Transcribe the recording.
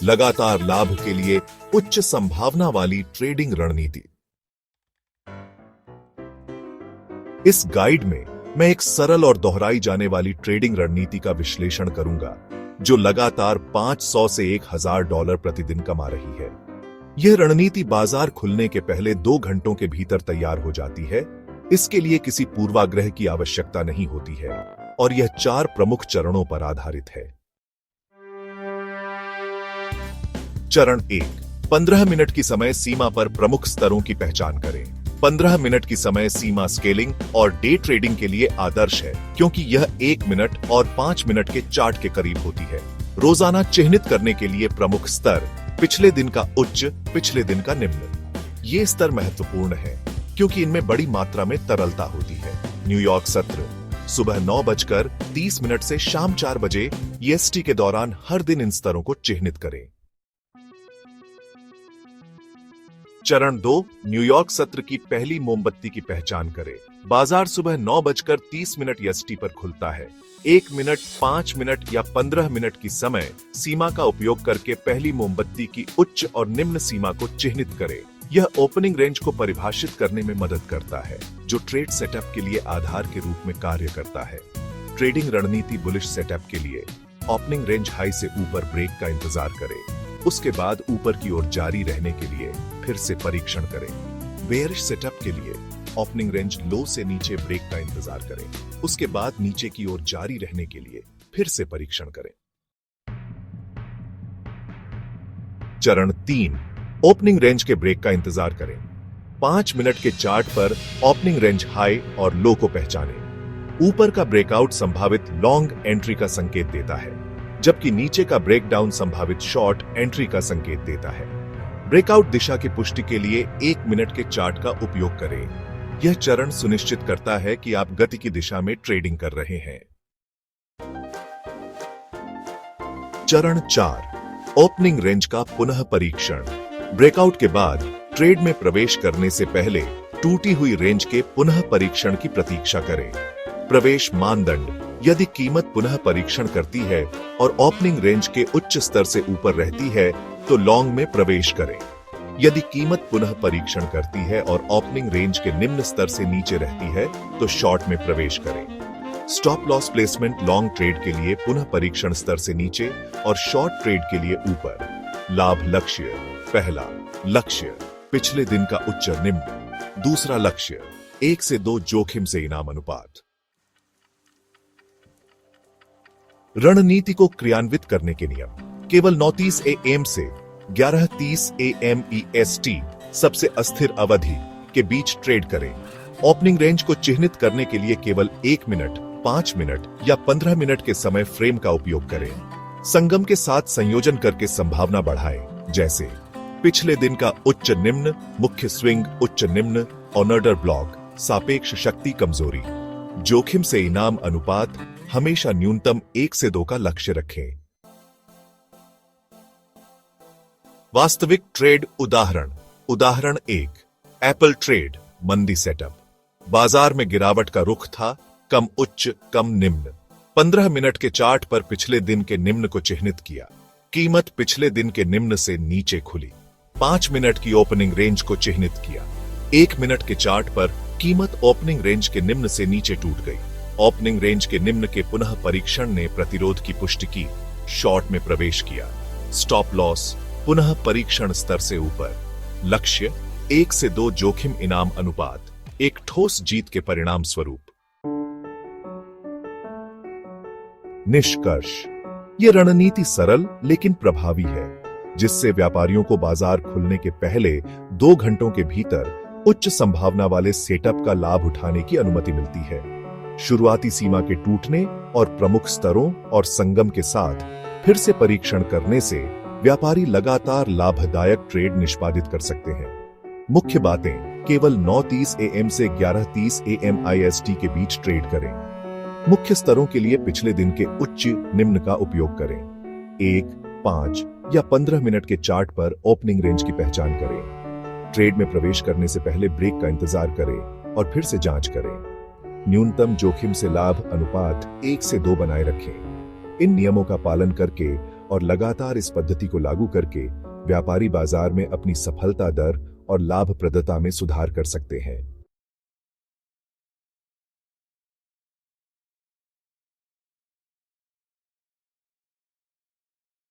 लगातार लाभ के लिए उच्च संभावना वाली ट्रेडिंग रणनीति। इस गाइड में मैं एक सरल और दोहराई जाने वाली ट्रेडिंग रणनीति का विश्लेषण करूंगा जो लगातार 500 से $1000 प्रतिदिन कमा रही है। यह रणनीति बाजार खुलने के पहले 2 घंटों के भीतर तैयार हो जाती है। इसके लिए किसी पूर्वाग्रह की आवश्यकता नहीं होती है और यह 4 प्रमुख चरणों पर आधारित है। चरण 1, 15 मिनट की समय सीमा पर प्रमुख स्तरों की पहचान करें। 15 मिनट की समय सीमा स्केलिंग और डे ट्रेडिंग के लिए आदर्श है क्योंकि यह 1 मिनट और 5 मिनट के चार्ट के करीब होती है। रोजाना चिह्नित करने के लिए प्रमुख स्तर, पिछले दिन का उच्च, पिछले दिन का निम्न। ये स्तर महत्वपूर्ण है क्योंकि इनमें बड़ी मात्रा में तरलता होती है। न्यूयॉर्क सत्र सुबह 9:30 से शाम 4 बजे EST के दौरान हर दिन इन स्तरों को चिह्नित करें। चरण 2, न्यूयॉर्क सत्र की पहली मोमबत्ती की पहचान करें। बाजार सुबह 9:30 EST पर खुलता है। 1 मिनट, 5 मिनट या 15 मिनट की समय सीमा का उपयोग करके पहली मोमबत्ती की उच्च और निम्न सीमा को चिह्नित करें। यह ओपनिंग रेंज को परिभाषित करने में मदद करता है जो ट्रेड सेटअप के लिए आधार के रूप में कार्य करता है। ट्रेडिंग रणनीति बुलिश सेटअप के लिए ओपनिंग रेंज हाई से ऊपर ब्रेक का इंतजार करें, उसके बाद ऊपर की ओर जारी रहने के लिए फिर से परीक्षण करें। बेयरिश सेटअप के लिए ओपनिंग रेंज लो से नीचे ब्रेक का इंतजार करें, उसके बाद नीचे की ओर जारी रहने के लिए फिर से परीक्षण करें। चरण 3, ओपनिंग रेंज के ब्रेक का इंतजार करें। 5 मिनट के चार्ट पर ओपनिंग रेंज हाई और लो को पहचानें। ऊपर का ब्रेकआउट संभावित लॉन्ग एंट्री का संकेत देता है, जबकि नीचे का ब्रेकडाउन संभावित शॉर्ट एंट्री का संकेत देता है। ब्रेकआउट दिशा की पुष्टि के लिए 1 मिनट के चार्ट का उपयोग करें। यह चरण सुनिश्चित करता है कि आप गति की दिशा में ट्रेडिंग कर रहे हैं। चरण 4, ओपनिंग रेंज का पुनः परीक्षण। ब्रेकआउट के बाद ट्रेड में प्रवेश करने से पहले टूटी हुई रेंज के पुनः परीक्षण की प्रतीक्षा करें। प्रवेश मानदंड: यदि कीमत पुनः परीक्षण करती है और ओपनिंग रेंज के उच्च स्तर से ऊपर रहती है तो लॉन्ग में प्रवेश करें। यदि कीमत पुनः परीक्षण करती है और ओपनिंग रेंज के निम्न स्तर से नीचे रहती है तो शॉर्ट में प्रवेश करें। Stop loss placement: long trade के लिए पुनः परीक्षण स्तर से नीचे और शॉर्ट ट्रेड के लिए ऊपर। लाभ लक्ष्य: पहला लक्ष्य पिछले दिन का उच्च निम्न। दूसरा लक्ष्य 1 से 2 जोखिम से इनाम अनुपात। रणनीति को क्रियान्वित करने के नियम: केवल 9:30 AM से 11:30 AM EST सबसे अस्थिर अवधि के बीच ट्रेड करें। ओपनिंग रेंज को चिह्नित करने के लिए केवल 1 मिनट, 5 मिनट या 15 मिनट के समय फ्रेम का उपयोग करें। संगम के साथ संयोजन करके संभावना बढ़ाएं, जैसे पिछले दिन का उच्च निम्न, मुख्य स्विंग उच्च निम्न, ऑर्डर ब्लॉक, सापेक्ष शक्ति कमजोरी। जोखिम से इनाम अनुपात: हमेशा न्यूनतम 1 से 2 का लक्ष्य रखें। वास्तविक ट्रेड उदाहरण: उदाहरण 1, एप्पल ट्रेड मंदी सेटअप। बाजार में गिरावट का रुख था, कम उच्च कम निम्न। 15 मिनट के चार्ट पर पिछले दिन के निम्न को चिह्नित किया। कीमत पिछले दिन के निम्न से नीचे खुली। 5 मिनट की ओपनिंग रेंज को चिह्नित किया। 1 मिनट के चार्ट पर कीमत ओपनिंग रेंज के निम्न से नीचे टूट गई। ओपनिंग रेंज के निम्न के पुनः परीक्षण ने प्रतिरोध की पुष्टि की। शॉर्ट में प्रवेश किया। स्टॉप लॉस: पुनः परीक्षण स्तर से ऊपर। लक्ष्य 1 से 2 जोखिम इनाम अनुपात, एक ठोस जीत के परिणाम स्वरूप। निष्कर्ष: यह रणनीति सरल लेकिन प्रभावी है, जिससे व्यापारियों को बाजार खुलने के पहले 2 घंटों के भीतर उच्च संभावना वाले सेटअप का लाभ उठाने की अनुमति मिलती है। शुरुआती सीमा के टूटने और प्रमुख स्तरों और संगम के साथ फिर से परीक्षण करने से व्यापारी लगातार लाभदायक ट्रेड निष्पादित कर सकते हैं। मुख्य बातें: केवल 9:30 AM से 11:30 AM IST के बीच ट्रेड करें। मुख्य स्तरों के लिए पिछले दिन के उच्च निम्न का उपयोग करें। 1, 5 या 15 मिनट के चार्ट पर ओपनिंग रेंज की पहचान करें। ट्रेड में प्रवेश करने से पहले ब्रेक का इंतजार करें और फिर से जांच करें। न्यूनतम जोखिम से लाभ अनुपात 1 से 2 बनाए रखें। इन नियमों का पालन करके और लगातार इस पद्धति को लागू करके व्यापारी बाजार में अपनी सफलता दर और लाभप्रदता में सुधार कर सकते हैं।